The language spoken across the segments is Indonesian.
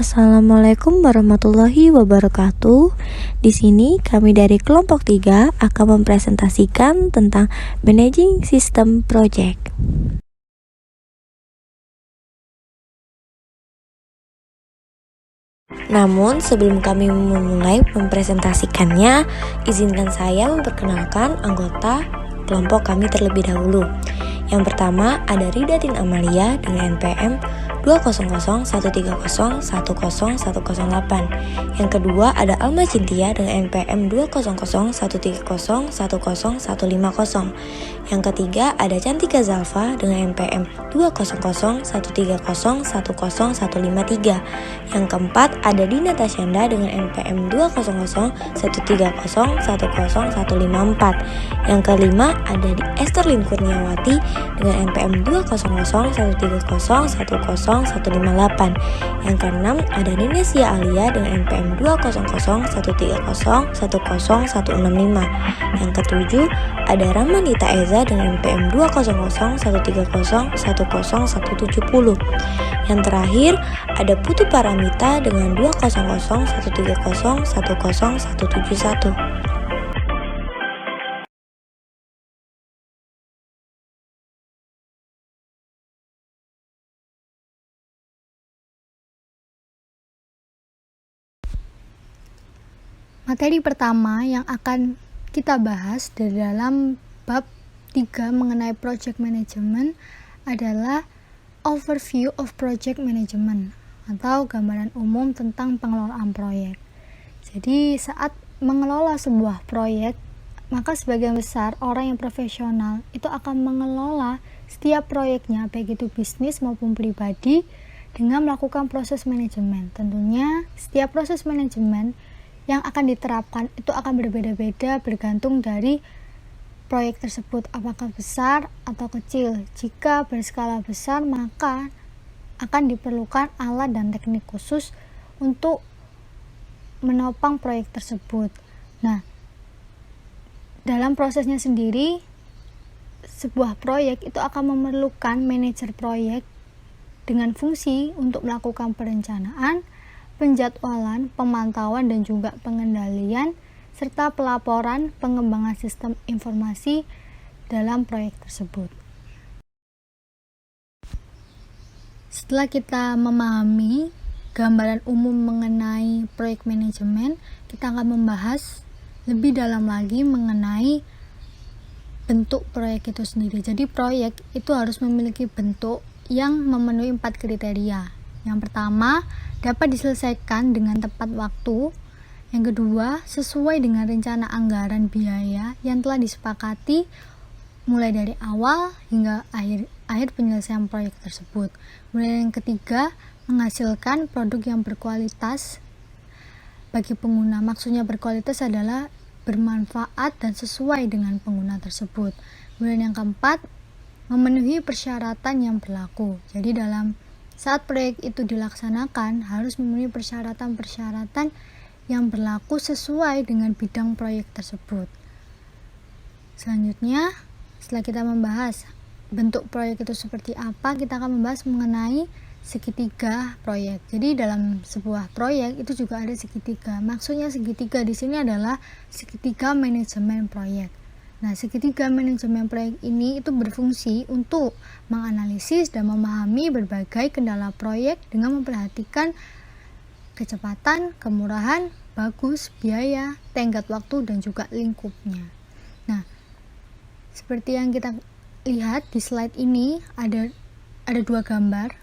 Assalamualaikum warahmatullahi wabarakatuh. Di sini kami dari kelompok 3 akan mempresentasikan tentang Managing System Project. Namun sebelum kami memulai mempresentasikannya, izinkan saya memperkenalkan anggota kelompok kami terlebih dahulu. Yang pertama ada Ridatin Amalia dengan NPM 20013010108. Yang kedua ada Alma Cintia dengan NPM 20013010150. Yang ketiga ada Cantika Zalfa dengan NPM 20013010153. Yang keempat ada Dina Tasyanda dengan NPM 20013010154. Yang kelima ada Esterlin Kurniawati dengan NPM 20013010158. Yang keenam ada Ninesia Alia dengan NPM 20013010165. Yang ketujuh ada Ramanita Eza dengan NPM 20013010170. Yang terakhir ada Putu Paramita dengan 20013010171. Materi pertama yang akan kita bahas dari dalam bab 3 mengenai project management adalah overview of project management atau gambaran umum tentang pengelolaan proyek. Jadi saat mengelola sebuah proyek, maka sebagian besar orang yang profesional itu akan mengelola setiap proyeknya, baik itu bisnis maupun pribadi, dengan melakukan proses manajemen. Tentunya setiap proses manajemen yang akan diterapkan itu akan berbeda-beda bergantung dari proyek tersebut, apakah besar atau kecil. Jika berskala besar, maka akan diperlukan alat dan teknik khusus untuk menopang proyek tersebut. Nah, dalam prosesnya sendiri, sebuah proyek itu akan memerlukan manajer proyek dengan fungsi untuk melakukan perencanaan, penjadwalan, pemantauan, dan juga pengendalian, serta pelaporan pengembangan sistem informasi dalam proyek tersebut. Setelah kita memahami gambaran umum mengenai proyek manajemen, kita akan membahas lebih dalam lagi mengenai bentuk proyek itu sendiri. Jadi proyek itu harus memiliki bentuk yang memenuhi 4 kriteria. Yang pertama, dapat diselesaikan dengan tepat waktu. Yang kedua, sesuai dengan rencana anggaran biaya yang telah disepakati mulai dari awal hingga akhir penyelesaian proyek tersebut. Kemudian yang ketiga, menghasilkan produk yang berkualitas bagi pengguna. Maksudnya berkualitas adalah bermanfaat dan sesuai dengan pengguna tersebut. Kemudian yang keempat, memenuhi persyaratan yang berlaku. Jadi dalam saat proyek itu dilaksanakan, harus memenuhi persyaratan-persyaratan yang berlaku sesuai dengan bidang proyek tersebut. Selanjutnya, setelah kita membahas bentuk proyek itu seperti apa, kita akan membahas mengenai segitiga proyek. Jadi dalam sebuah proyek itu juga ada segitiga. Maksudnya segitiga di sini adalah segitiga manajemen proyek. Nah, segitiga manajemen proyek ini itu berfungsi untuk menganalisis dan memahami berbagai kendala proyek dengan memperhatikan kecepatan, kemurahan, bagus, biaya, tenggat waktu, dan juga lingkupnya. Nah, seperti yang kita lihat di slide ini ada dua gambar.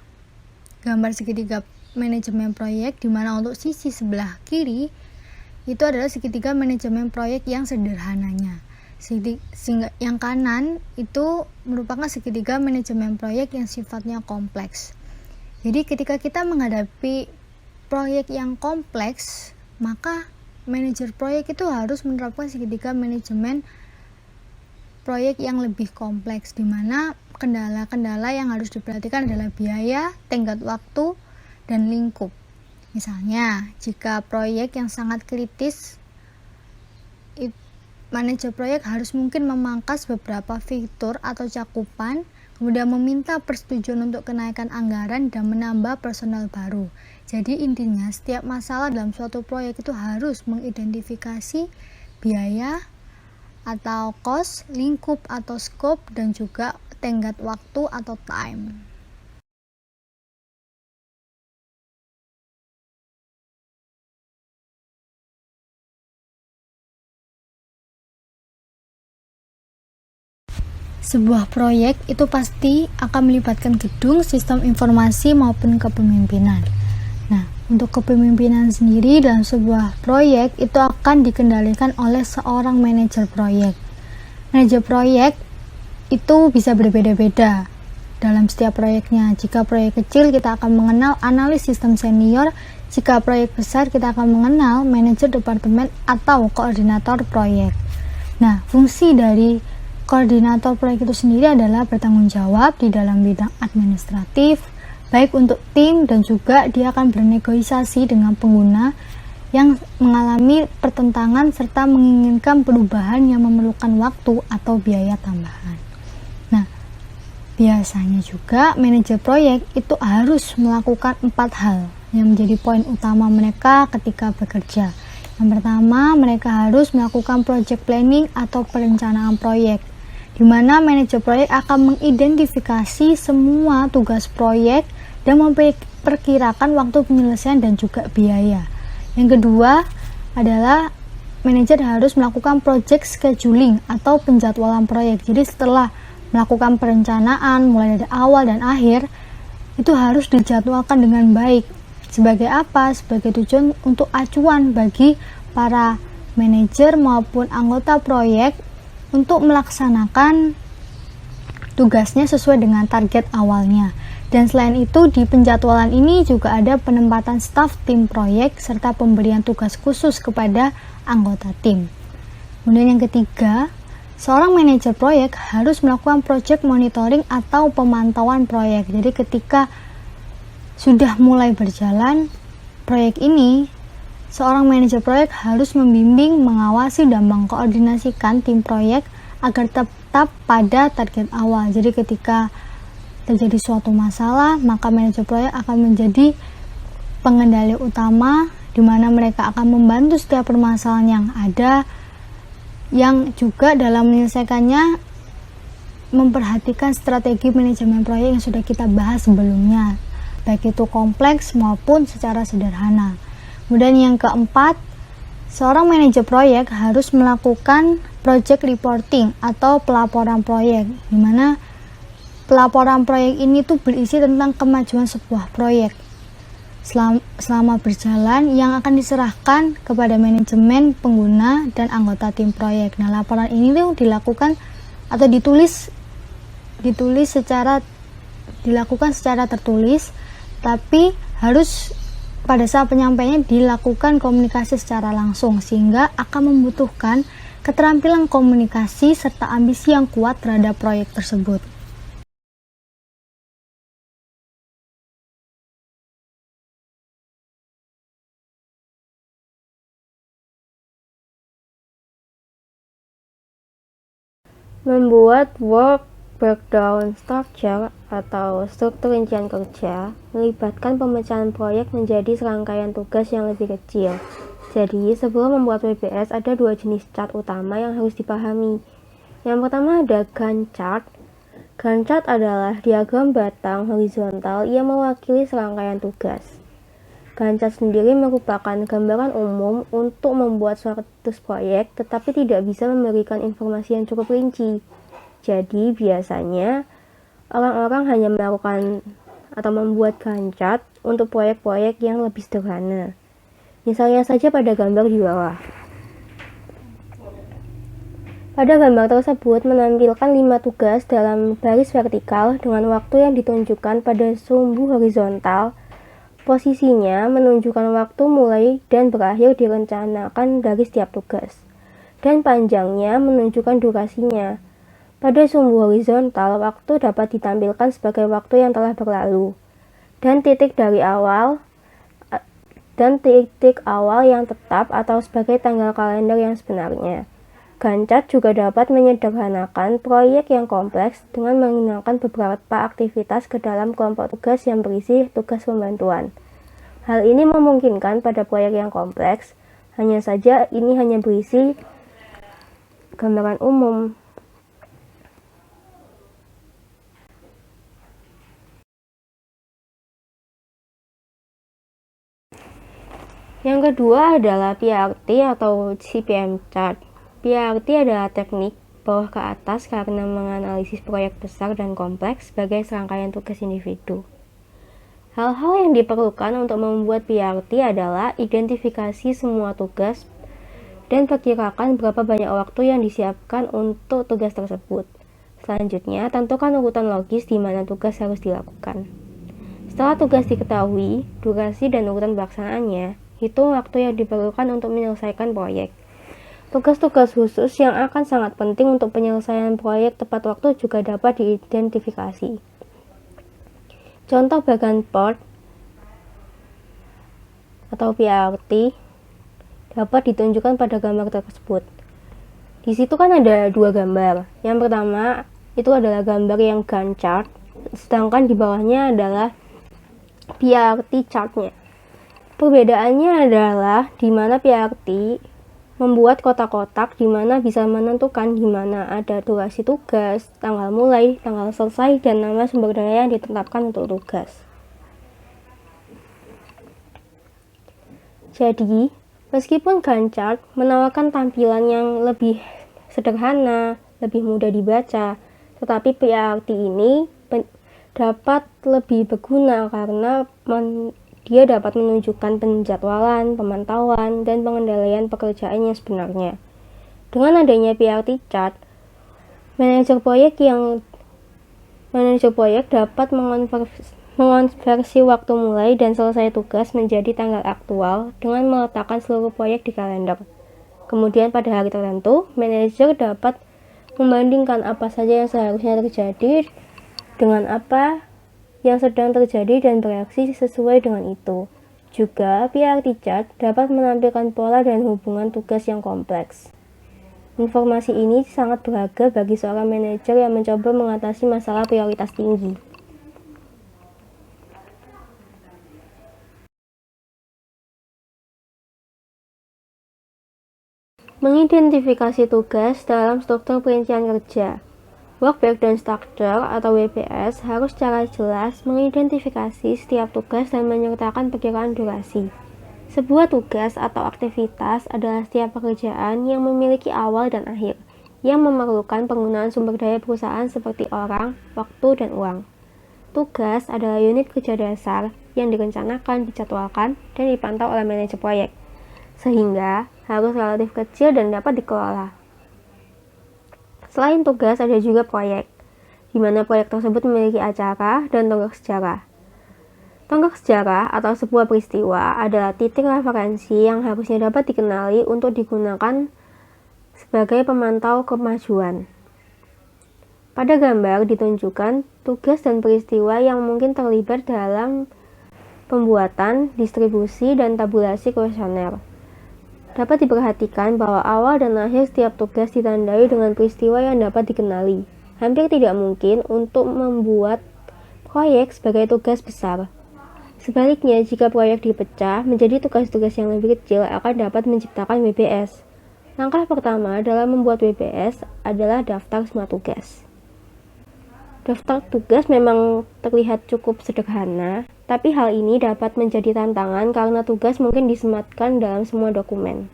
Gambar segitiga manajemen proyek, di mana untuk sisi sebelah kiri itu adalah segitiga manajemen proyek yang sederhananya. Sehingga yang kanan itu merupakan segitiga manajemen proyek yang sifatnya kompleks. Jadi ketika kita menghadapi proyek yang kompleks, maka manajer proyek itu harus menerapkan segitiga manajemen proyek yang lebih kompleks, di mana kendala-kendala yang harus diperhatikan adalah biaya, tenggat waktu, dan lingkup. Misalnya, jika proyek yang sangat kritis, manajer proyek harus mungkin memangkas beberapa fitur atau cakupan Kemudian meminta persetujuan untuk kenaikan anggaran dan menambah personel baru. Jadi intinya setiap masalah dalam suatu proyek itu harus mengidentifikasi biaya atau cost, lingkup atau scope, dan juga tenggat waktu atau time. Sebuah proyek itu pasti akan melibatkan gedung, sistem informasi maupun kepemimpinan. Nah, untuk kepemimpinan sendiri dalam sebuah proyek itu akan dikendalikan oleh seorang manajer proyek. Manajer proyek itu bisa berbeda-beda dalam setiap proyeknya. Jika proyek kecil, kita akan mengenal analis sistem senior. Jika proyek besar, kita akan mengenal manajer departemen atau koordinator proyek. Nah, fungsi dari koordinator proyek itu sendiri adalah bertanggung jawab di dalam bidang administratif, baik untuk tim, dan juga dia akan bernegosiasi dengan pengguna yang mengalami pertentangan serta menginginkan perubahan yang memerlukan waktu atau biaya tambahan. Nah, biasanya juga manajer proyek itu harus melakukan 4 hal yang menjadi poin utama mereka ketika bekerja. Yang pertama, mereka harus melakukan project planning atau perencanaan proyek, di mana manajer proyek akan mengidentifikasi semua tugas proyek dan memperkirakan waktu penyelesaian dan juga biaya. Yang kedua adalah manajer harus melakukan project scheduling atau penjadwalan proyek. Jadi setelah melakukan perencanaan mulai dari awal dan akhir, itu harus dijadwalkan dengan baik. Sebagai apa? Sebagai tujuan untuk acuan bagi para manajer maupun anggota proyek untuk melaksanakan tugasnya sesuai dengan target awalnya. Dan selain itu, di penjadwalan ini juga ada penempatan staf tim proyek serta pemberian tugas khusus kepada anggota tim. Kemudian yang ketiga, seorang manajer proyek harus melakukan project monitoring atau pemantauan proyek. Jadi ketika sudah mulai berjalan proyek ini, seorang manajer proyek harus membimbing, mengawasi, dan mengkoordinasikan tim proyek agar tetap pada target awal. Jadi ketika terjadi suatu masalah, maka manajer proyek akan menjadi pengendali utama, di mana mereka akan membantu setiap permasalahan yang ada, yang juga dalam menyelesaikannya memperhatikan strategi manajemen proyek yang sudah kita bahas sebelumnya, baik itu kompleks maupun secara sederhana. Kemudian yang keempat, seorang manajer proyek harus melakukan project reporting atau pelaporan proyek, di mana pelaporan proyek ini tuh berisi tentang kemajuan sebuah proyek selama berjalan yang akan diserahkan kepada manajemen, pengguna, dan anggota tim proyek. Nah, laporan ini tuh dilakukan atau dilakukan secara tertulis, tapi harus pada saat penyampaiannya dilakukan komunikasi secara langsung, sehingga akan membutuhkan keterampilan komunikasi serta ambisi yang kuat terhadap proyek tersebut. Membuat work breakdown structure atau struktur rincian kerja melibatkan pemecahan proyek menjadi serangkaian tugas yang lebih kecil. Jadi, sebelum membuat WBS ada 2 jenis chart utama yang harus dipahami. Yang pertama ada Gantt chart. Gantt chart adalah diagram batang horizontal yang mewakili serangkaian tugas. Gantt chart sendiri merupakan gambaran umum untuk membuat suatu proyek, tetapi tidak bisa memberikan informasi yang cukup rinci. Jadi, biasanya orang-orang hanya melakukan atau membuat Gantt chart untuk proyek-proyek yang lebih sederhana. Misalnya saja pada gambar di bawah. Pada gambar tersebut menampilkan 5 tugas dalam baris vertikal dengan waktu yang ditunjukkan pada sumbu horizontal. Posisinya menunjukkan waktu mulai dan berakhir direncanakan dari setiap tugas, dan panjangnya menunjukkan durasinya. Pada sumbu horizontal, waktu dapat ditampilkan sebagai waktu yang telah berlalu, dan titik awal yang tetap atau sebagai tanggal kalender yang sebenarnya. Gantt chart juga dapat menyederhanakan proyek yang kompleks dengan menggunakan beberapa aktivitas ke dalam kelompok tugas yang berisi tugas pembantuan. Hal ini memungkinkan pada proyek yang kompleks, hanya saja ini hanya berisi gambaran umum. Yang kedua adalah PRT atau CPM chart. PRT adalah teknik bawah ke atas karena menganalisis proyek besar dan kompleks sebagai serangkaian tugas individu. Hal-hal yang diperlukan untuk membuat PRT adalah identifikasi semua tugas dan perkirakan berapa banyak waktu yang disiapkan untuk tugas tersebut. Selanjutnya, tentukan urutan logis di mana tugas harus dilakukan. Setelah tugas diketahui, durasi dan urutan pelaksanaannya, hitung waktu yang diperlukan untuk menyelesaikan proyek. Tugas-tugas khusus yang akan sangat penting untuk penyelesaian proyek tepat waktu juga dapat diidentifikasi. Contoh bagian part atau PRT dapat ditunjukkan pada gambar tersebut. Di situ kan ada dua gambar. Yang pertama itu adalah gambar yang Gantt chart, sedangkan di bawahnya adalah PRT chartnya. Perbedaannya adalah di mana PRT membuat kotak-kotak di mana bisa menentukan di mana ada durasi tugas, tanggal mulai, tanggal selesai, dan nama sumber daya yang ditetapkan untuk tugas. Jadi, meskipun Gantt chart menawarkan tampilan yang lebih sederhana, lebih mudah dibaca, tetapi PRT ini dapat lebih berguna karena dia dapat menunjukkan penjadwalan, pemantauan, dan pengendalian pekerjaan yang sebenarnya. Dengan adanya PRT chart, manajer proyek dapat mengonversi waktu mulai dan selesai tugas menjadi tanggal aktual dengan meletakkan seluruh proyek di kalender. Kemudian pada hari tertentu, manajer dapat membandingkan apa saja yang seharusnya terjadi dengan apa yang sedang terjadi dan bereaksi sesuai dengan itu. Juga, PRT chart dapat menampilkan pola dan hubungan tugas yang kompleks. Informasi ini sangat berharga bagi seorang manajer yang mencoba mengatasi masalah prioritas tinggi. Mengidentifikasi tugas dalam struktur perincian kerja. Work Breakdown Structure atau WBS harus secara jelas mengidentifikasi setiap tugas dan menyertakan perkiraan durasi. Sebuah tugas atau aktivitas adalah setiap pekerjaan yang memiliki awal dan akhir, yang memerlukan penggunaan sumber daya perusahaan seperti orang, waktu, dan uang. Tugas adalah unit kerja dasar yang direncanakan, dijadwalkan, dan dipantau oleh manajer proyek, sehingga harus relatif kecil dan dapat dikelola. Selain tugas, ada juga proyek, di mana proyek tersebut memiliki acara dan tonggak sejarah. Tonggak sejarah atau sebuah peristiwa adalah titik referensi yang harusnya dapat dikenali untuk digunakan sebagai pemantau kemajuan. Pada gambar ditunjukkan tugas dan peristiwa yang mungkin terlibat dalam pembuatan, distribusi, dan tabulasi kuesioner. Dapat diperhatikan bahwa awal dan akhir setiap tugas ditandai dengan peristiwa yang dapat dikenali. Hampir tidak mungkin untuk membuat proyek sebagai tugas besar. Sebaliknya, jika proyek dipecah menjadi tugas-tugas yang lebih kecil akan dapat menciptakan WBS. Langkah pertama dalam membuat WBS adalah daftar semua tugas. Daftar tugas memang terlihat cukup sederhana, tapi hal ini dapat menjadi tantangan karena tugas mungkin disematkan dalam semua dokumen.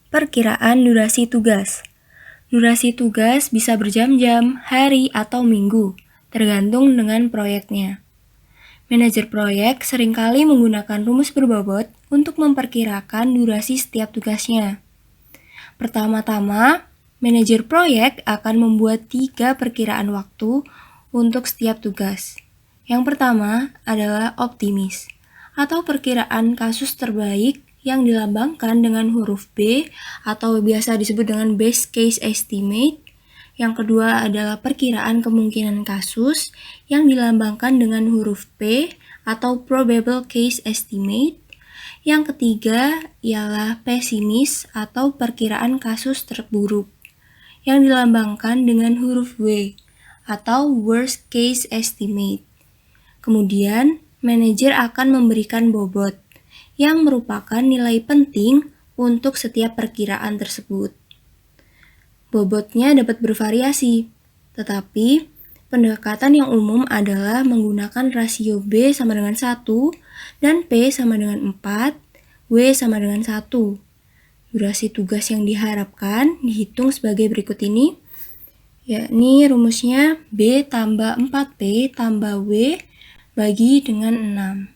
Perkiraan durasi tugas. Durasi tugas bisa berjam-jam, hari, atau minggu, tergantung dengan proyeknya. Manajer proyek seringkali menggunakan rumus berbobot untuk memperkirakan durasi setiap tugasnya. Pertama-tama, manajer proyek akan membuat 3 perkiraan waktu untuk setiap tugas. Yang pertama adalah optimis, atau perkiraan kasus terbaik yang dilambangkan dengan huruf B atau biasa disebut dengan best case estimate. Yang kedua adalah perkiraan kemungkinan kasus yang dilambangkan dengan huruf P atau probable case estimate. Yang ketiga ialah pesimis atau perkiraan kasus terburuk yang dilambangkan dengan huruf W atau worst case estimate. Kemudian, manajer akan memberikan bobot yang merupakan nilai penting untuk setiap perkiraan tersebut. Bobotnya dapat bervariasi, tetapi pendekatan yang umum adalah menggunakan rasio B sama dengan 1 dan P sama dengan 4, W sama dengan 1. Durasi tugas yang diharapkan dihitung sebagai berikut ini, yakni rumusnya B tambah 4P tambah W bagi dengan 6.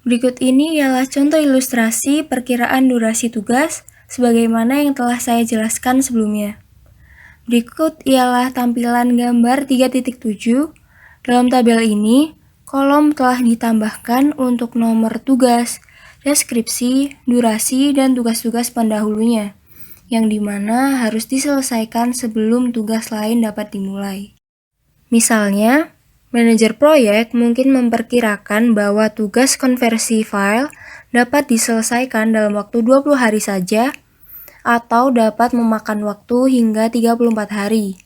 Berikut ini ialah contoh ilustrasi perkiraan durasi tugas sebagaimana yang telah saya jelaskan sebelumnya. Berikut ialah tampilan gambar 3.7. Dalam tabel ini, kolom telah ditambahkan untuk nomor tugas, deskripsi, durasi, dan tugas-tugas pendahulunya, yang dimana harus diselesaikan sebelum tugas lain dapat dimulai. Misalnya, manajer proyek mungkin memperkirakan bahwa tugas konversi file dapat diselesaikan dalam waktu 20 hari saja, atau dapat memakan waktu hingga 34 hari.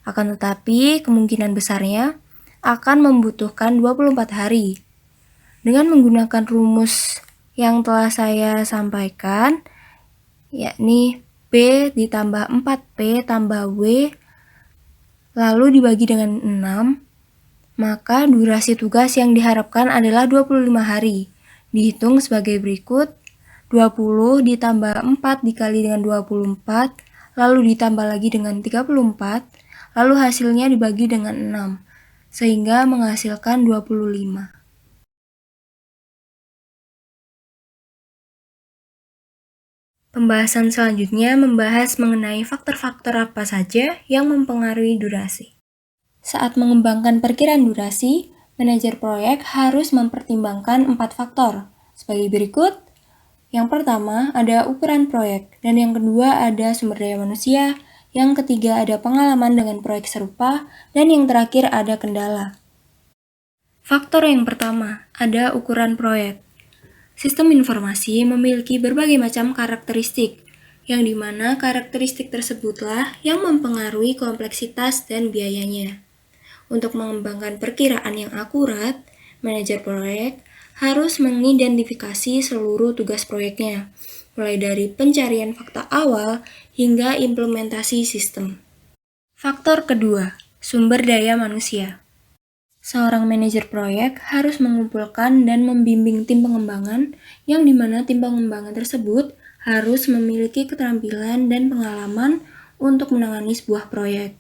Akan tetapi, kemungkinan besarnya akan membutuhkan 24 hari. Dengan menggunakan rumus yang telah saya sampaikan, yakni P ditambah 4P tambah W, lalu dibagi dengan 6, maka durasi tugas yang diharapkan adalah 25 hari. Dihitung sebagai berikut, 20 ditambah 4 dikali dengan 24, lalu ditambah lagi dengan 34, lalu hasilnya dibagi dengan 6, sehingga menghasilkan 25. Pembahasan selanjutnya membahas mengenai faktor-faktor apa saja yang mempengaruhi durasi. Saat mengembangkan perkiraan durasi, manajer proyek harus mempertimbangkan 4 faktor, sebagai berikut. Yang pertama ada ukuran proyek, dan yang kedua ada sumber daya manusia, yang ketiga ada pengalaman dengan proyek serupa, dan yang terakhir ada kendala. Faktor yang pertama ada ukuran proyek. Sistem informasi memiliki berbagai macam karakteristik, yang dimana karakteristik tersebutlah yang mempengaruhi kompleksitas dan biayanya. Untuk mengembangkan perkiraan yang akurat, manajer proyek harus mengidentifikasi seluruh tugas proyeknya, mulai dari pencarian fakta awal hingga implementasi sistem. Faktor kedua, sumber daya manusia. Seorang manajer proyek harus mengumpulkan dan membimbing tim pengembangan, yang dimana tim pengembangan tersebut harus memiliki keterampilan dan pengalaman untuk menangani sebuah proyek.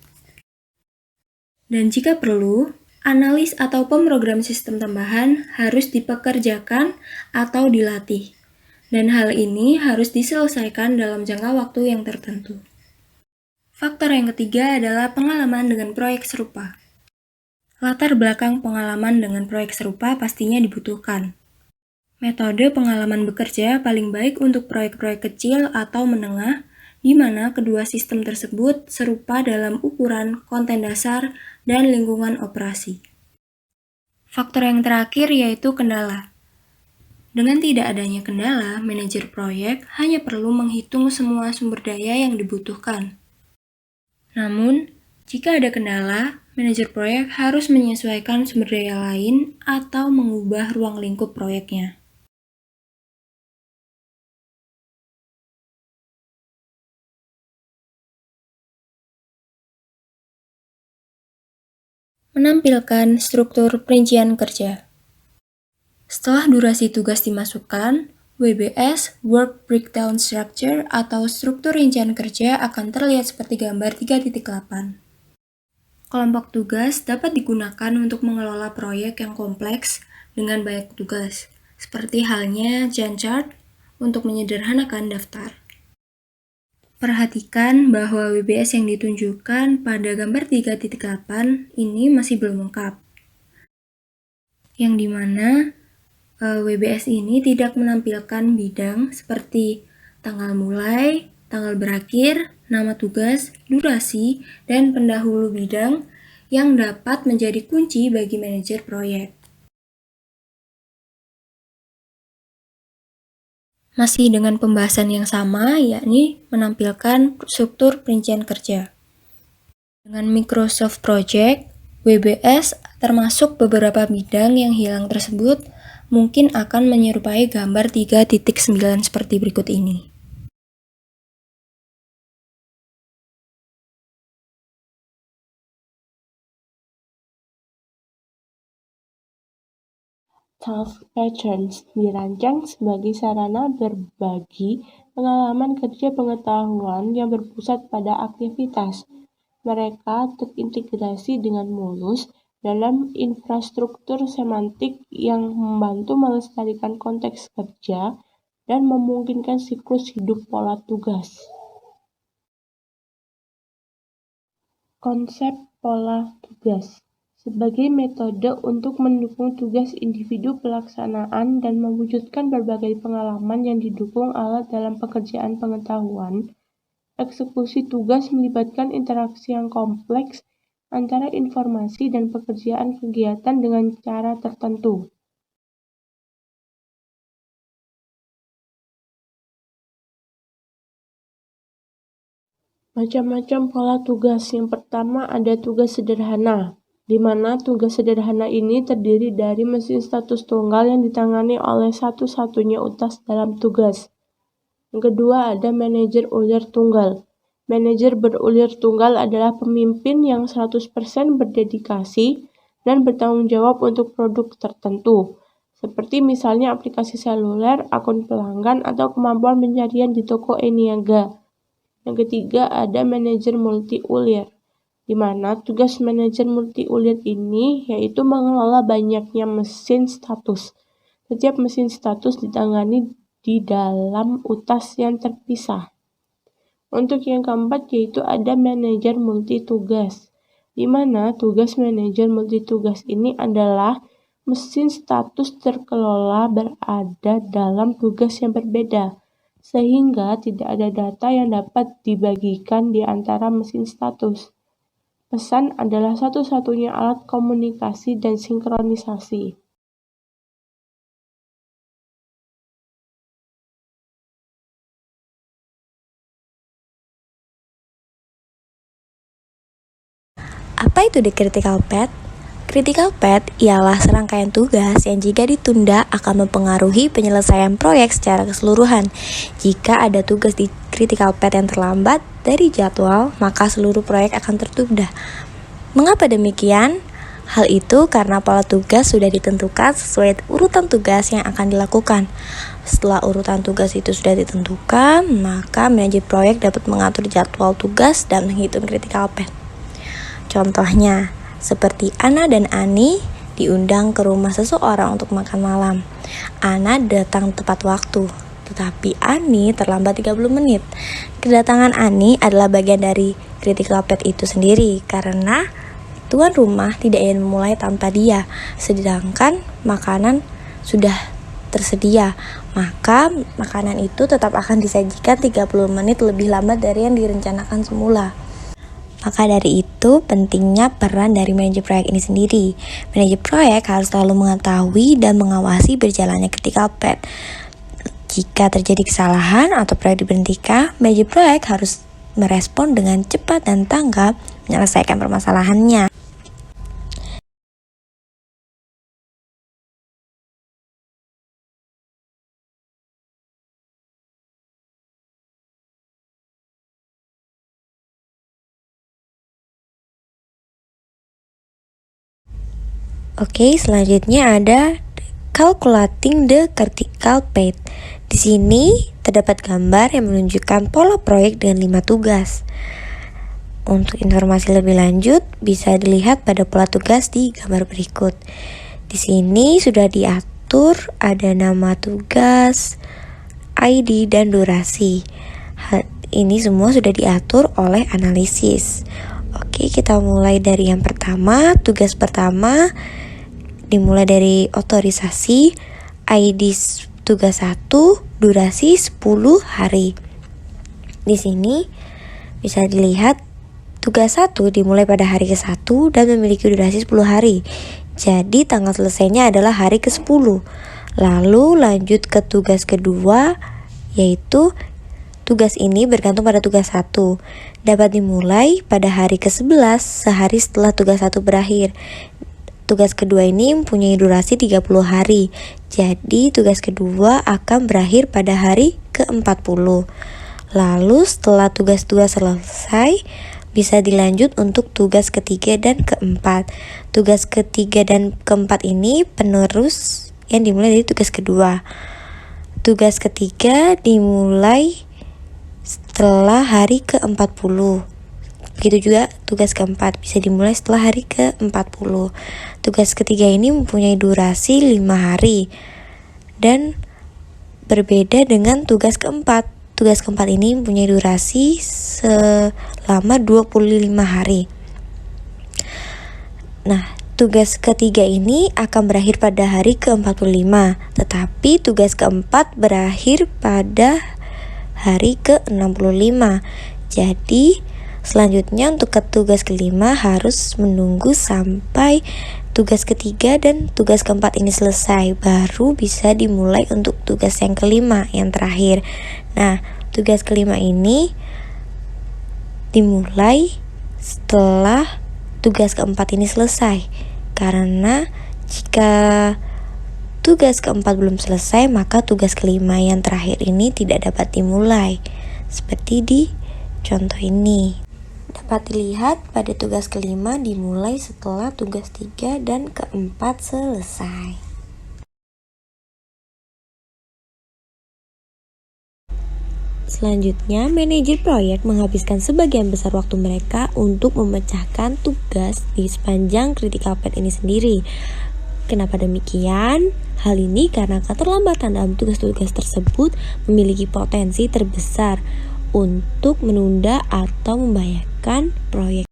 Dan jika perlu, analis atau pemrogram sistem tambahan harus dipekerjakan atau dilatih. Dan hal ini harus diselesaikan dalam jangka waktu yang tertentu. Faktor yang ketiga adalah pengalaman dengan proyek serupa. Latar belakang pengalaman dengan proyek serupa pastinya dibutuhkan. Metode pengalaman bekerja paling baik untuk proyek-proyek kecil atau menengah, di mana kedua sistem tersebut serupa dalam ukuran, konten dasar, dan lingkungan operasi. Faktor yang terakhir yaitu kendala. Dengan tidak adanya kendala, manajer proyek hanya perlu menghitung semua sumber daya yang dibutuhkan. Namun, jika ada kendala, manajer proyek harus menyesuaikan sumber daya lain atau mengubah ruang lingkup proyeknya. Menampilkan struktur perincian kerja. Setelah durasi tugas dimasukkan, WBS Work Breakdown Structure atau struktur rincian kerja akan terlihat seperti gambar 3.8. Kelompok tugas dapat digunakan untuk mengelola proyek yang kompleks dengan banyak tugas, seperti halnya Gantt chart untuk menyederhanakan daftar. Perhatikan bahwa WBS yang ditunjukkan pada gambar 3.8 ini masih belum lengkap, yang dimana WBS ini tidak menampilkan bidang seperti tanggal mulai, tanggal berakhir, nama tugas, durasi, dan pendahulu bidang yang dapat menjadi kunci bagi manajer proyek. Masih dengan pembahasan yang sama, yakni menampilkan struktur perincian kerja. Dengan Microsoft Project, WBS termasuk beberapa bidang yang hilang tersebut mungkin akan menyerupai gambar 3.9 seperti berikut ini. Task Patterns dirancang sebagai sarana berbagi pengalaman kerja pengetahuan yang berpusat pada aktivitas. Mereka terintegrasi dengan mulus dalam infrastruktur semantik yang membantu melestarikan konteks kerja dan memungkinkan siklus hidup pola tugas. Konsep pola tugas sebagai metode untuk mendukung tugas individu pelaksanaan dan mewujudkan berbagai pengalaman yang didukung alat dalam pekerjaan pengetahuan. Eksekusi tugas melibatkan interaksi yang kompleks antara informasi dan pekerjaan kegiatan dengan cara tertentu. Macam-macam pola tugas. Yang pertama ada tugas sederhana, di mana tugas sederhana ini terdiri dari mesin status tunggal yang ditangani oleh satu-satunya utas dalam tugas. Yang kedua ada manajer ulir tunggal. Manajer berulir tunggal adalah pemimpin yang 100% berdedikasi dan bertanggung jawab untuk produk tertentu, seperti misalnya aplikasi seluler, akun pelanggan, atau kemampuan pencarian di toko e-niaga. Yang ketiga ada manajer multi-ulir, di mana tugas manajer multi-ulir ini yaitu mengelola banyaknya mesin status. Setiap mesin status ditangani di dalam utas yang terpisah. Untuk yang keempat yaitu ada manajer multitugas, di mana tugas manajer multitugas ini adalah mesin status terkelola berada dalam tugas yang berbeda, sehingga tidak ada data yang dapat dibagikan di antara mesin status. Pesan adalah satu-satunya alat komunikasi dan sinkronisasi. Apa itu the critical path? Critical path ialah serangkaian tugas yang jika ditunda akan mempengaruhi penyelesaian proyek secara keseluruhan. Jika ada tugas di critical path yang terlambat dari jadwal, maka seluruh proyek akan tertunda. Mengapa demikian? Hal itu karena pola tugas sudah ditentukan sesuai urutan tugas yang akan dilakukan. Setelah urutan tugas itu sudah ditentukan, maka manajer proyek dapat mengatur jadwal tugas dan menghitung critical path. Contohnya, seperti Ana dan Ani diundang ke rumah seseorang untuk makan malam. Ana datang tepat waktu, tetapi Ani terlambat 30 menit. Kedatangan Ani adalah bagian dari critical path itu sendiri, karena tuan rumah tidak ingin memulai tanpa dia, sedangkan makanan sudah tersedia. Maka makanan itu tetap akan disajikan 30 menit lebih lambat dari yang direncanakan semula. Maka dari itu, pentingnya peran dari manajer proyek ini sendiri. Manajer proyek harus selalu mengetahui dan mengawasi berjalannya critical path. Jika terjadi kesalahan atau proyek diberhentikan, manajer proyek harus merespon dengan cepat dan tanggap menyelesaikan permasalahannya. Oke, selanjutnya ada calculating the critical path. Di sini terdapat gambar yang menunjukkan pola proyek dengan 5 tugas. Untuk informasi lebih lanjut, bisa dilihat pada pola tugas di gambar berikut. Di sini sudah diatur ada nama tugas, ID, dan durasi. Hal ini semua sudah diatur oleh analisis. Oke, kita mulai dari yang pertama. Tugas pertama dimulai dari otorisasi. ID tugas 1, durasi 10 hari. Di sini bisa dilihat tugas 1 dimulai pada hari ke-1 dan memiliki durasi 10 hari. Jadi tanggal selesainya adalah hari ke-10. Lalu lanjut ke tugas kedua, yaitu tugas ini bergantung pada tugas 1. Dapat dimulai pada hari ke-11, sehari setelah tugas 1 berakhir. Tugas kedua ini mempunyai durasi 30 hari. Jadi tugas kedua akan berakhir pada hari ke-40. Lalu setelah tugas 2 selesai, bisa dilanjut untuk tugas ketiga dan keempat. Tugas ketiga dan keempat ini penerus yang dimulai dari tugas kedua. Tugas ketiga dimulai setelah hari ke-40. Begitu juga tugas keempat bisa dimulai setelah hari ke-40. Tugas ketiga ini mempunyai durasi 5 hari dan berbeda dengan tugas keempat. Tugas keempat ini mempunyai durasi selama 25 hari. Nah, tugas ketiga ini akan berakhir pada hari ke-45, tetapi tugas keempat berakhir pada hari ke-65. Jadi, selanjutnya untuk ke tugas kelima harus menunggu sampai tugas ketiga dan tugas keempat ini selesai, baru bisa dimulai untuk tugas yang kelima, yang terakhir. Nah, tugas kelima ini dimulai setelah tugas keempat ini selesai, karena jika tugas keempat belum selesai, maka tugas kelima yang terakhir ini tidak dapat dimulai, seperti di contoh ini. Dapat dilihat pada tugas kelima dimulai setelah tugas 3 dan keempat selesai. Selanjutnya, manajer proyek menghabiskan sebagian besar waktu mereka untuk memecahkan tugas di sepanjang critical path ini sendiri. Kenapa demikian? Hal ini karena keterlambatan dalam tugas-tugas tersebut memiliki potensi terbesar untuk menunda atau membahayakan proyek.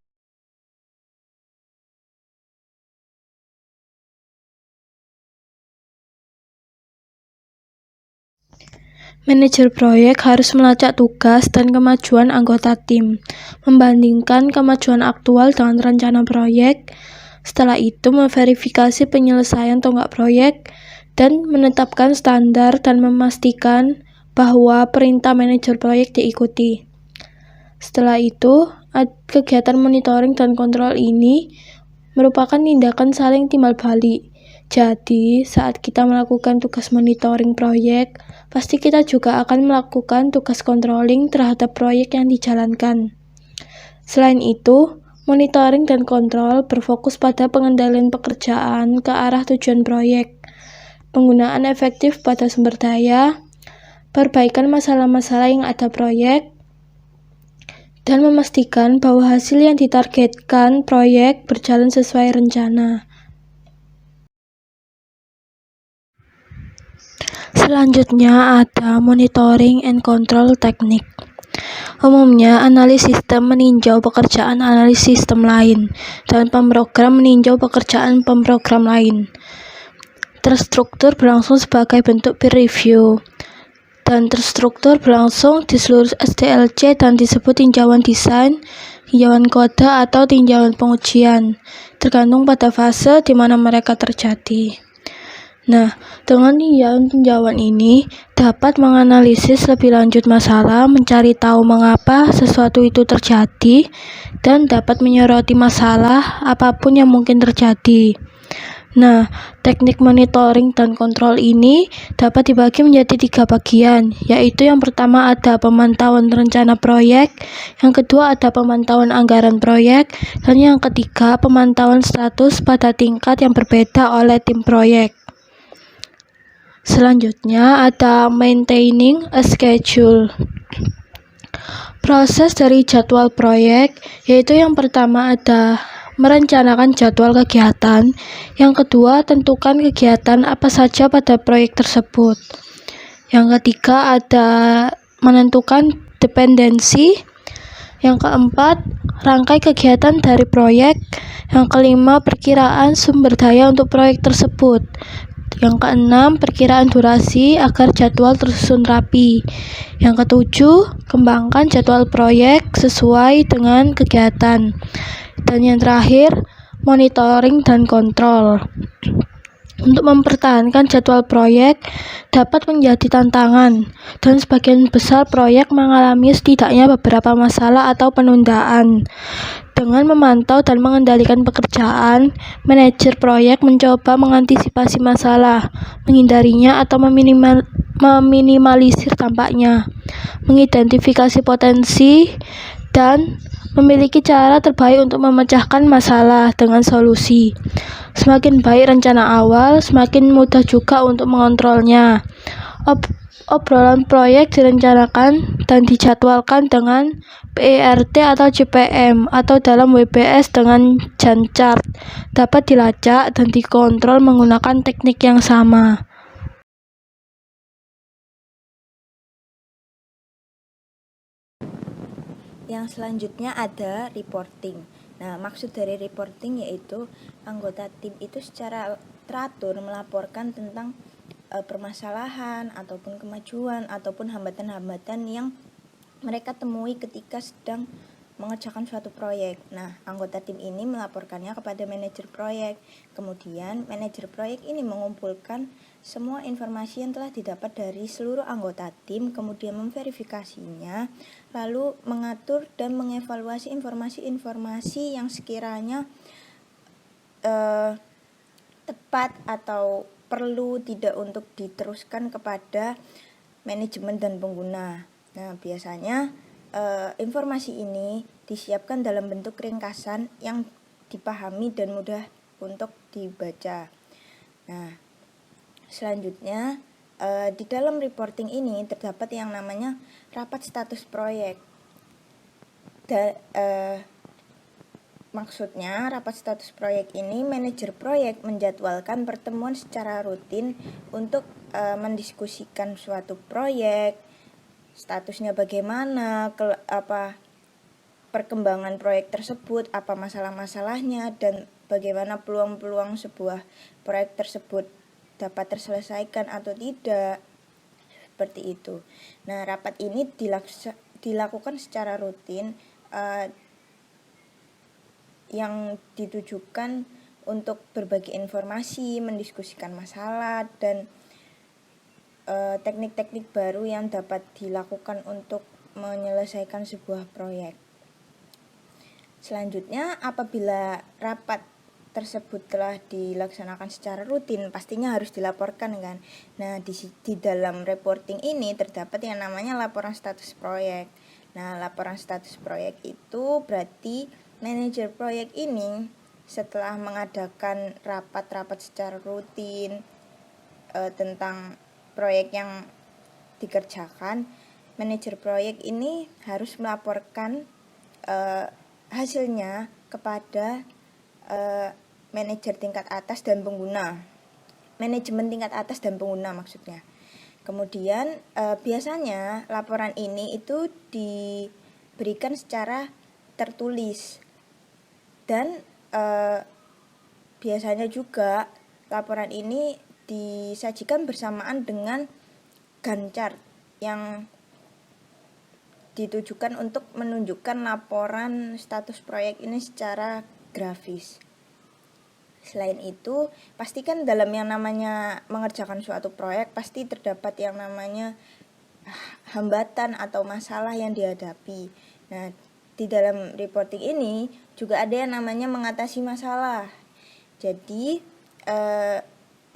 Manajer proyek harus melacak tugas dan kemajuan anggota tim, membandingkan kemajuan aktual dengan rencana proyek. Setelah itu memverifikasi penyelesaian tonggak proyek dan menetapkan standar dan memastikan bahwa perintah manajer proyek diikuti. Setelah itu, kegiatan monitoring dan kontrol ini merupakan tindakan saling timbal balik. Jadi, saat kita melakukan tugas monitoring proyek, pasti kita juga akan melakukan tugas controlling terhadap proyek yang dijalankan. Selain itu, monitoring dan kontrol berfokus pada pengendalian pekerjaan ke arah tujuan proyek, penggunaan efektif pada sumber daya, perbaikan masalah-masalah yang ada proyek, dan memastikan bahwa hasil yang ditargetkan proyek berjalan sesuai rencana. Selanjutnya ada monitoring and control teknik. Umumnya, analis sistem meninjau pekerjaan analis sistem lain, dan pemrogram meninjau pekerjaan pemrogram lain. Terstruktur berlangsung sebagai bentuk peer review, dan terstruktur berlangsung di seluruh SDLC dan disebut tinjauan desain, tinjauan kode, atau tinjauan pengujian, tergantung pada fase di mana mereka terjadi. Nah, dengan tinjauan ini dapat menganalisis lebih lanjut masalah, mencari tahu mengapa sesuatu itu terjadi, dan dapat menyoroti masalah apapun yang mungkin terjadi. Nah, teknik monitoring dan kontrol ini dapat dibagi menjadi 3 bagian, yaitu yang pertama ada pemantauan rencana proyek, yang kedua ada pemantauan anggaran proyek, dan yang ketiga pemantauan status pada tingkat yang berbeda oleh tim proyek. Selanjutnya ada maintaining a schedule. Proses dari jadwal proyek, yaitu yang pertama ada merencanakan jadwal kegiatan, yang kedua tentukan kegiatan apa saja pada proyek tersebut, yang ketiga ada menentukan dependensi, yang keempat rangkai kegiatan dari proyek, yang kelima perkiraan sumber daya untuk proyek tersebut, Yang keenam, perkiraan durasi agar jadwal tersusun rapi. Yang ketujuh, kembangkan jadwal proyek sesuai dengan kegiatan. Dan yang terakhir, monitoring dan kontrol. Untuk mempertahankan jadwal proyek dapat menjadi tantangan, dan sebagian besar proyek mengalami setidaknya beberapa masalah atau penundaan. Dengan memantau dan mengendalikan pekerjaan, manajer proyek mencoba mengantisipasi masalah, menghindarinya atau meminimalisir dampaknya, mengidentifikasi potensi, dan memiliki cara terbaik untuk memecahkan masalah dengan solusi. Semakin baik rencana awal, semakin mudah juga untuk mengontrolnya. Obrolan proyek direncanakan dan dijadwalkan dengan PERT atau JPM atau dalam WBS dengan Gantt chart. Dapat dilacak dan dikontrol menggunakan teknik yang sama. Yang selanjutnya ada reporting. Nah, maksud dari reporting yaitu anggota tim itu secara teratur melaporkan tentang permasalahan ataupun kemajuan ataupun hambatan-hambatan yang mereka temui ketika sedang mengerjakan suatu proyek. Nah, anggota tim ini melaporkannya kepada manajer proyek. Kemudian, manajer proyek ini mengumpulkan semua informasi yang telah didapat dari seluruh anggota tim, kemudian memverifikasinya, lalu mengatur dan mengevaluasi informasi-informasi yang sekiranya tepat atau perlu tidak untuk diteruskan kepada manajemen dan pengguna. Nah, biasanya informasi ini disiapkan dalam bentuk ringkasan yang dipahami dan mudah untuk dibaca. Nah, selanjutnya di dalam reporting ini terdapat yang namanya rapat status proyek. Maksudnya, rapat status proyek ini manajer proyek menjadwalkan pertemuan secara rutin untuk mendiskusikan suatu proyek, statusnya bagaimana, perkembangan proyek tersebut, apa masalah-masalahnya, dan bagaimana peluang-peluang sebuah proyek tersebut dapat terselesaikan atau tidak. Seperti itu. Nah, rapat ini dilakukan secara rutin yang ditujukan untuk berbagi informasi, mendiskusikan masalah, dan teknik-teknik baru yang dapat dilakukan untuk menyelesaikan sebuah proyek. Selanjutnya, apabila rapat tersebut telah dilaksanakan secara rutin, pastinya harus dilaporkan kan. Nah, di dalam reporting ini terdapat yang namanya laporan status proyek. Nah, laporan status proyek itu berarti manajer proyek ini setelah mengadakan rapat-rapat secara rutin tentang proyek yang dikerjakan, manajer proyek ini harus melaporkan hasilnya kepada manajer tingkat atas dan pengguna, manajemen tingkat atas dan pengguna maksudnya. Kemudian biasanya laporan ini itu diberikan secara tertulis, dan biasanya juga laporan ini disajikan bersamaan dengan Gantt chart yang ditujukan untuk menunjukkan laporan status proyek ini secara grafis. Selain itu, pastikan dalam yang namanya mengerjakan suatu proyek pasti terdapat yang namanya hambatan atau masalah yang dihadapi. Nah, di dalam reporting ini juga ada yang namanya mengatasi masalah. Jadi,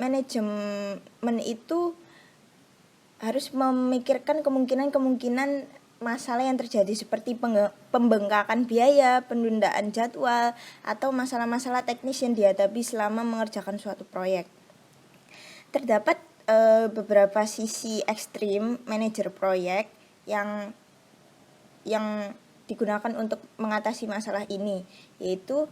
manajemen itu harus memikirkan kemungkinan masalah yang terjadi seperti pembengkakan biaya, penundaan jadwal, atau masalah-masalah teknis yang dihadapi selama mengerjakan suatu proyek. Terdapat beberapa sisi ekstrim manajer proyek yang digunakan untuk mengatasi masalah ini, yaitu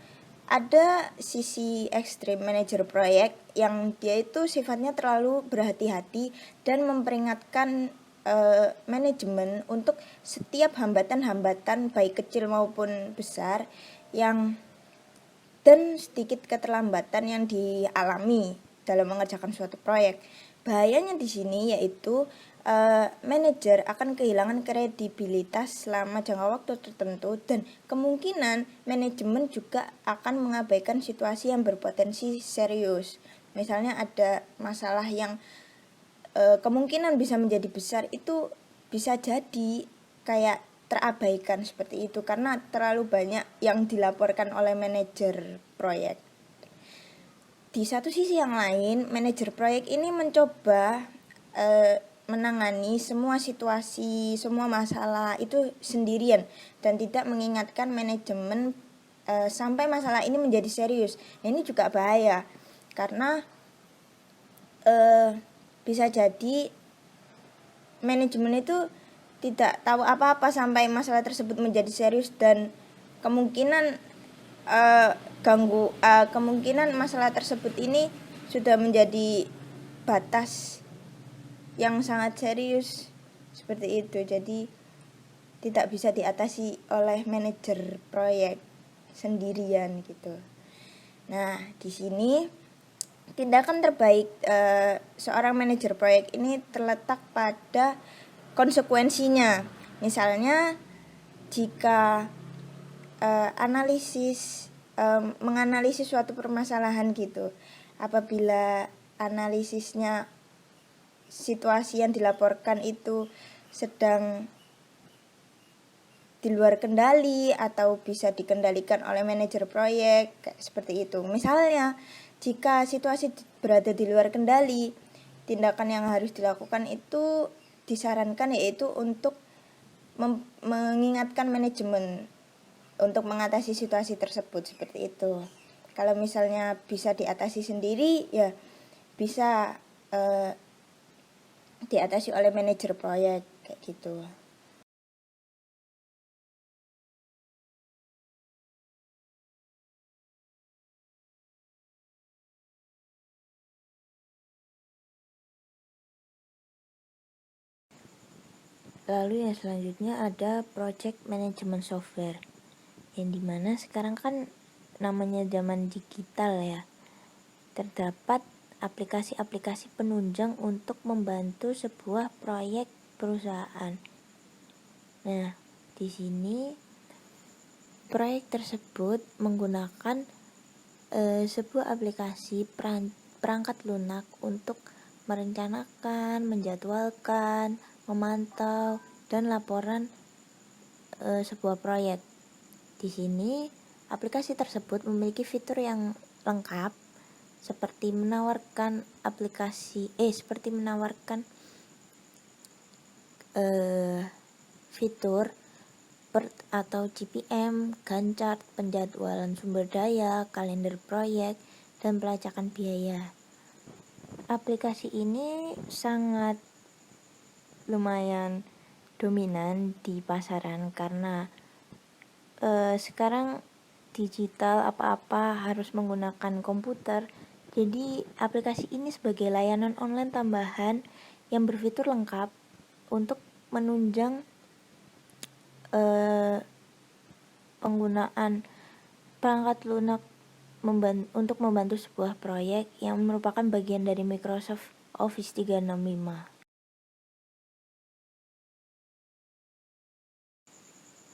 ada sisi ekstrim manajer proyek yang dia itu sifatnya terlalu berhati-hati dan memperingatkan manajemen untuk setiap hambatan-hambatan baik kecil maupun besar dan sedikit keterlambatan yang dialami dalam mengerjakan suatu proyek. Bahayanya di sini yaitu manajer akan kehilangan kredibilitas selama jangka waktu tertentu, dan kemungkinan manajemen juga akan mengabaikan situasi yang berpotensi serius. Misalnya ada masalah yang kemungkinan bisa menjadi besar, itu bisa jadi kayak terabaikan seperti itu karena terlalu banyak yang dilaporkan oleh manajer proyek. Di satu sisi yang lain, manajer proyek ini mencoba menangani semua situasi, semua masalah itu sendirian dan tidak mengingatkan manajemen sampai masalah ini menjadi serius. Nah, ini juga bahaya karena bisa jadi manajemen itu tidak tahu apa-apa sampai masalah tersebut menjadi serius, dan kemungkinan kemungkinan masalah tersebut ini sudah menjadi batas yang sangat serius seperti itu. Jadi tidak bisa diatasi oleh manajer proyek sendirian gitu. Nah, di sini tindakan terbaik seorang manajer proyek ini terletak pada konsekuensinya. Misalnya jika menganalisis suatu permasalahan gitu, apabila analisisnya situasi yang dilaporkan itu sedang di luar kendali atau bisa dikendalikan oleh manajer proyek, seperti itu. Misalnya jika situasi berada di luar kendali, tindakan yang harus dilakukan itu disarankan yaitu untuk mengingatkan manajemen untuk mengatasi situasi tersebut, seperti itu. Kalau misalnya bisa diatasi sendiri, ya bisa diatasi oleh manajer proyek kayak gitu. Lalu yang selanjutnya ada project management software, yang dimana sekarang kan namanya zaman digital ya, terdapat aplikasi-aplikasi penunjang untuk membantu sebuah proyek perusahaan. Nah, di sini proyek tersebut menggunakan sebuah aplikasi perangkat lunak untuk merencanakan, menjadwalkan, memantau, dan laporan sebuah proyek. Di sini aplikasi tersebut memiliki fitur yang lengkap seperti menawarkan fitur PERT atau GPM, Gantt chart, penjadwalan sumber daya, kalender proyek, dan pelacakan biaya. Aplikasi ini sangat lumayan dominan di pasaran karena sekarang digital apa-apa harus menggunakan komputer. Jadi aplikasi ini sebagai layanan online tambahan yang berfitur lengkap untuk menunjang penggunaan perangkat lunak untuk membantu sebuah proyek yang merupakan bagian dari Microsoft Office 365.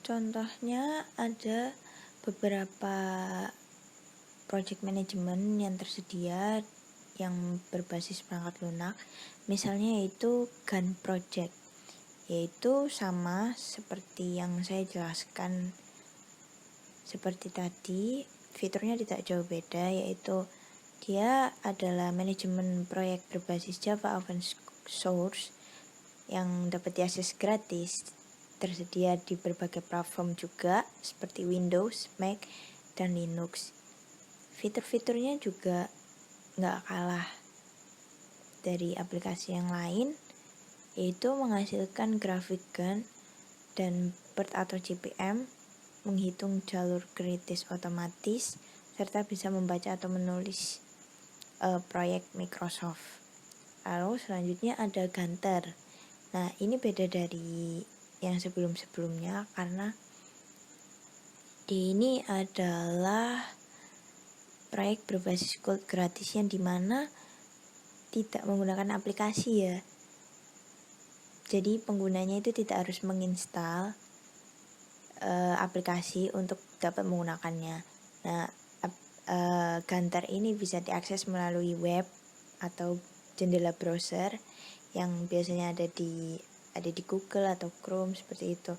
Contohnya ada beberapa project management yang tersedia yang berbasis perangkat lunak, misalnya yaitu Gantt project, yaitu sama seperti yang saya jelaskan seperti tadi, fiturnya tidak jauh beda, yaitu dia adalah manajemen proyek berbasis Java open source yang dapat diakses gratis, tersedia di berbagai platform juga seperti Windows, Mac, dan Linux. Fitur-fiturnya juga nggak kalah dari aplikasi yang lain, yaitu menghasilkan grafik Gantt dan PERT atau GPM, menghitung jalur kritis otomatis, serta bisa membaca atau menulis proyek Microsoft. Lalu selanjutnya ada Gantt. Nah, ini beda dari yang sebelum-sebelumnya karena ini adalah proyek berbasis code gratis yang dimana tidak menggunakan aplikasi ya. Jadi penggunanya itu tidak harus menginstal aplikasi untuk dapat menggunakannya. Nah, Gantar ini bisa diakses melalui web atau jendela browser yang biasanya ada di Google atau Chrome seperti itu.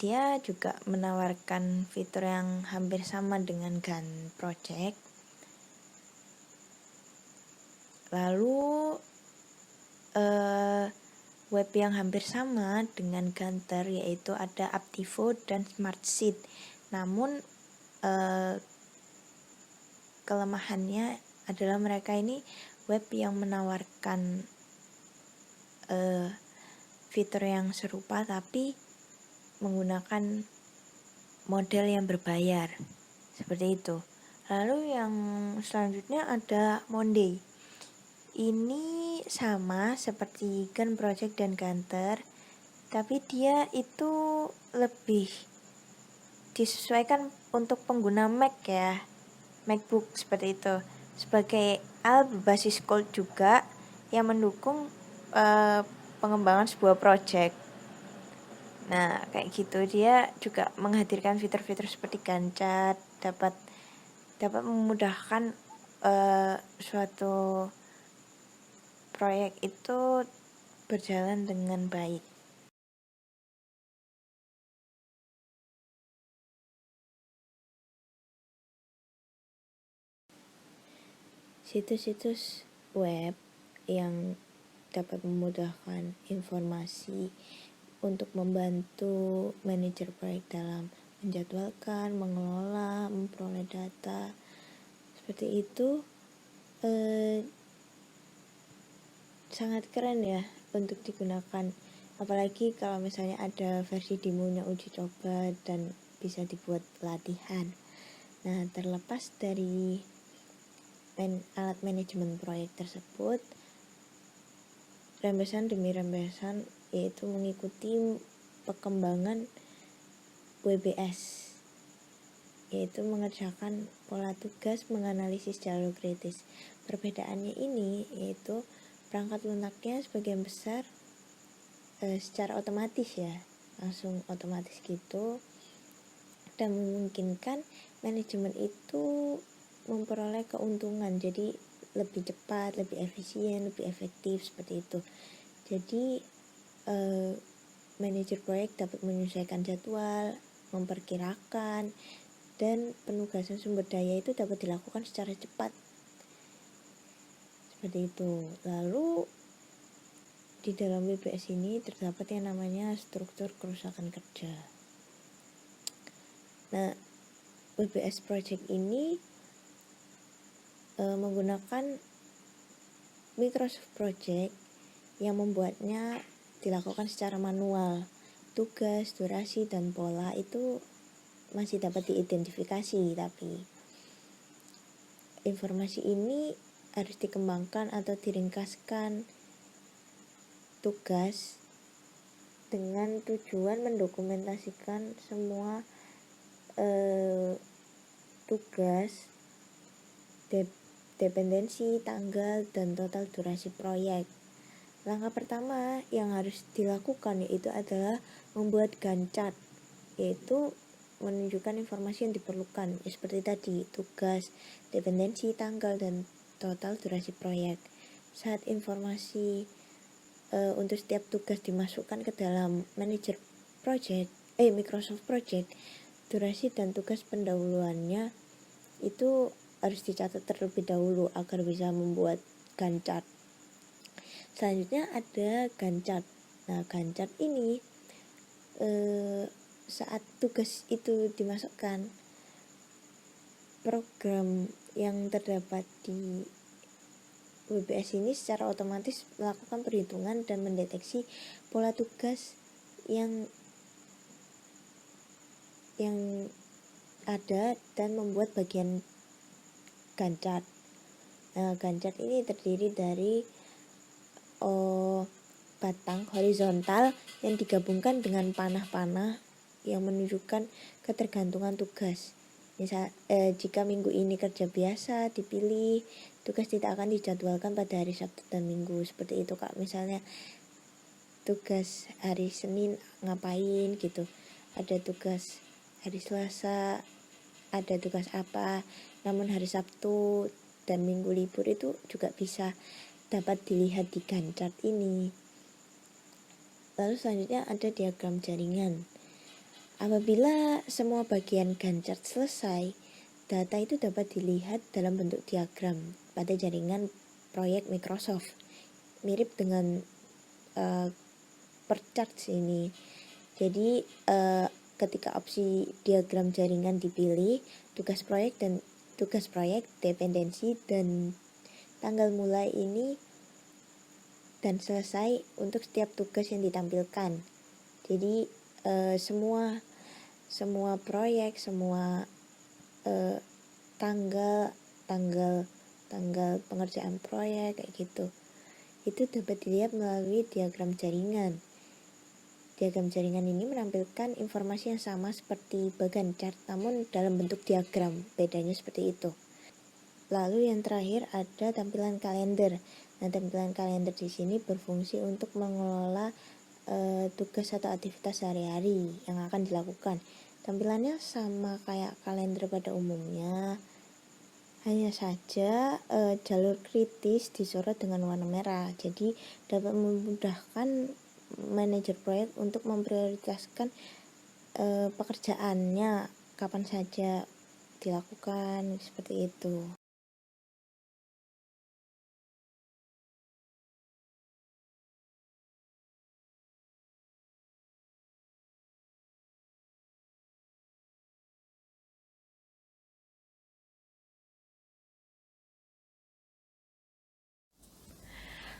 Dia juga menawarkan fitur yang hampir sama dengan Gantt Project. Lalu web yang hampir sama dengan Gantar yaitu ada Aptivo dan Smartsheet. Namun kelemahannya adalah mereka ini web yang menawarkan fitur yang serupa tapi menggunakan model yang berbayar seperti itu. Lalu yang selanjutnya ada Monday. Ini sama seperti Gantt Project dan Gantar, tapi dia itu lebih disesuaikan untuk pengguna Mac ya, MacBook seperti itu, sebagai alat berbasis code juga yang mendukung pengembangan sebuah project. Nah, kayak gitu, dia juga menghadirkan fitur-fitur seperti Gantt chart, dapat memudahkan suatu proyek itu berjalan dengan baik. Situs-situs web yang dapat memudahkan informasi untuk membantu manajer proyek dalam menjadwalkan, mengelola, memperoleh data seperti itu sangat keren ya untuk digunakan, apalagi kalau misalnya ada versi demonya uji coba dan bisa dibuat pelatihan. Nah, terlepas dari alat manajemen proyek tersebut, rembesan demi rembesan yaitu mengikuti perkembangan WBS, yaitu mengerjakan pola tugas menganalisis jalur kritis. Perbedaannya ini yaitu perangkat lunaknya sebagian besar secara otomatis ya, langsung otomatis gitu, dan memungkinkan manajemen itu memperoleh keuntungan, jadi lebih cepat, lebih efisien, lebih efektif seperti itu. Jadi manajer proyek dapat menyesuaikan jadwal, memperkirakan, dan penugasan sumber daya itu dapat dilakukan secara cepat seperti itu. Lalu di dalam WBS ini terdapat yang namanya struktur kerusakan kerja. Nah, WBS project ini menggunakan Microsoft Project yang membuatnya dilakukan secara manual. Tugas, durasi, dan pola itu masih dapat diidentifikasi, tapi informasi ini harus dikembangkan atau diringkaskan tugas dengan tujuan mendokumentasikan semua tugas, dependensi, tanggal, dan total durasi proyek. Langkah pertama yang harus dilakukan yaitu adalah membuat Gantt chart, yaitu menunjukkan informasi yang diperlukan seperti tadi, tugas, dependensi, tanggal, dan total durasi proyek. Saat informasi untuk setiap tugas dimasukkan ke dalam manajer project, Microsoft Project, durasi dan tugas pendahuluannya itu harus dicatat terlebih dahulu agar bisa membuat Gantt chart. Selanjutnya ada Gantt chart. Nah, Gantt chart ini saat tugas itu dimasukkan, program yang terdapat di WBS ini secara otomatis melakukan perhitungan dan mendeteksi pola tugas yang ada dan membuat bagian Gantt chart. Nah, Gantt chart ini terdiri dari batang horizontal yang digabungkan dengan panah-panah yang menunjukkan ketergantungan tugas. Misal jika minggu ini kerja biasa dipilih tugas tidak akan dijadwalkan pada hari Sabtu dan Minggu. Seperti itu Kak, misalnya tugas hari Senin ngapain gitu, ada tugas hari Selasa, ada tugas apa, namun hari Sabtu dan Minggu libur itu juga bisa dapat dilihat di Gantt chart ini. Lalu selanjutnya ada diagram jaringan. Apabila semua bagian Gantt chart selesai, data itu dapat dilihat dalam bentuk diagram pada jaringan proyek Microsoft. Mirip dengan per chart ini. Jadi ketika opsi diagram jaringan dipilih, tugas proyek, dependensi, dan tanggal mulai ini dan selesai untuk setiap tugas yang ditampilkan. Jadi semua proyek, semua tanggal pengerjaan proyek kayak gitu, itu dapat dilihat melalui diagram jaringan. Diagram jaringan ini menampilkan informasi yang sama seperti Gantt chart, namun dalam bentuk diagram. Bedanya seperti itu. Lalu yang terakhir ada tampilan kalender. Nah, tampilan kalender di sini berfungsi untuk mengelola tugas atau aktivitas sehari-hari yang akan dilakukan. Tampilannya sama kayak kalender pada umumnya, hanya saja jalur kritis disorot dengan warna merah. Jadi dapat memudahkan manajer proyek untuk memprioritaskan pekerjaannya kapan saja dilakukan, seperti itu.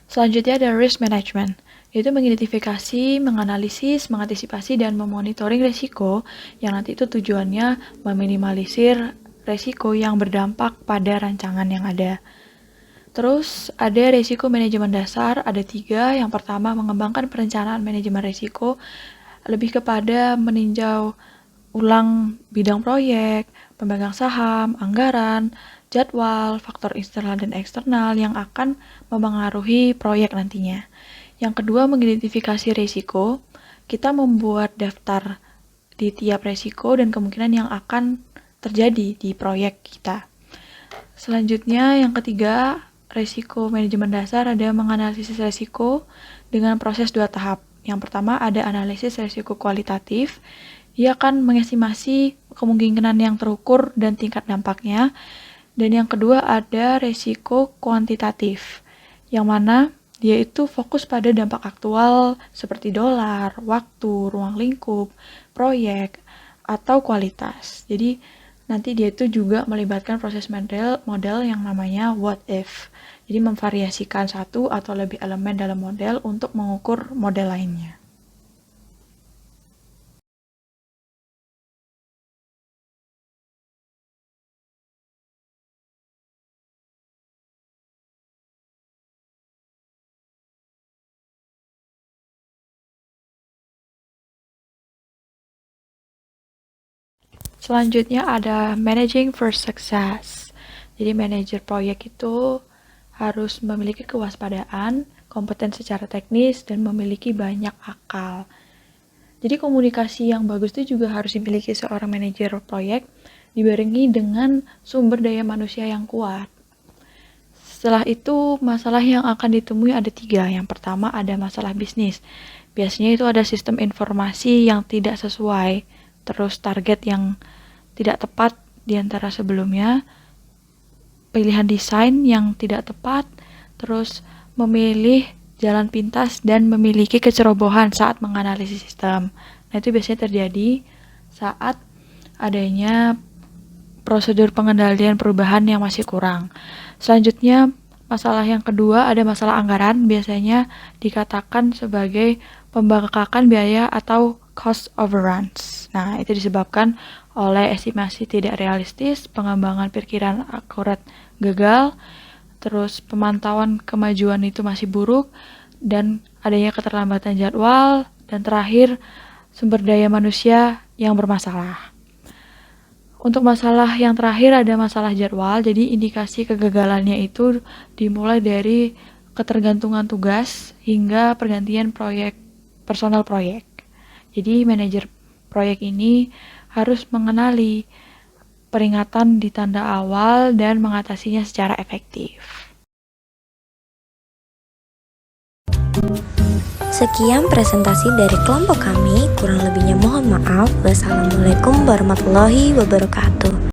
Selanjutnya ada risk management, yaitu mengidentifikasi, menganalisis, mengantisipasi, dan memonitoring risiko yang nanti itu tujuannya meminimalisir risiko yang berdampak pada rancangan yang ada. Terus ada risiko manajemen dasar, ada 3. Yang pertama, mengembangkan perencanaan manajemen risiko, lebih kepada meninjau ulang bidang proyek, pemegang saham, anggaran, jadwal, faktor internal dan eksternal yang akan mempengaruhi proyek nantinya. Yang kedua, mengidentifikasi risiko. Kita membuat daftar di tiap risiko dan kemungkinan yang akan terjadi di proyek kita. Selanjutnya, yang ketiga, risiko manajemen dasar ada menganalisis risiko dengan proses 2 tahap. Yang pertama ada analisis risiko kualitatif. Ia akan mengestimasi kemungkinan yang terukur dan tingkat dampaknya. Dan yang kedua ada risiko kuantitatif, yang mana dia itu fokus pada dampak aktual seperti dolar, waktu, ruang lingkup, proyek, atau kualitas. Jadi nanti dia itu juga melibatkan proses model yang namanya what if. Jadi memvariasikan satu atau lebih elemen dalam model untuk mengukur model lainnya. Selanjutnya ada managing for success. Jadi manajer proyek itu harus memiliki kewaspadaan, kompeten secara teknis, dan memiliki banyak akal. Jadi komunikasi yang bagus itu juga harus dimiliki seorang manajer proyek, dibarengi dengan sumber daya manusia yang kuat. Setelah itu, masalah yang akan ditemui ada 3. Yang pertama ada masalah bisnis. Biasanya itu ada sistem informasi yang tidak sesuai, terus target yang tidak tepat di antara sebelumnya, pilihan desain yang tidak tepat, terus memilih jalan pintas dan memiliki kecerobohan saat menganalisis sistem. Nah, itu biasanya terjadi saat adanya prosedur pengendalian perubahan yang masih kurang. Selanjutnya, masalah yang kedua ada masalah anggaran, biasanya dikatakan sebagai pembengkakan biaya atau cost overruns. Nah, itu disebabkan oleh estimasi tidak realistis, pengembangan perkiraan akurat gagal, terus pemantauan kemajuan itu masih buruk, dan adanya keterlambatan jadwal, dan terakhir sumber daya manusia yang bermasalah. Untuk masalah yang terakhir ada masalah jadwal, jadi indikasi kegagalannya itu dimulai dari ketergantungan tugas hingga pergantian personal proyek. Jadi manajer proyek ini harus mengenali peringatan di tanda awal dan mengatasinya secara efektif. Sekian presentasi dari kelompok kami, kurang lebihnya mohon maaf. Wassalamualaikum warahmatullahi wabarakatuh.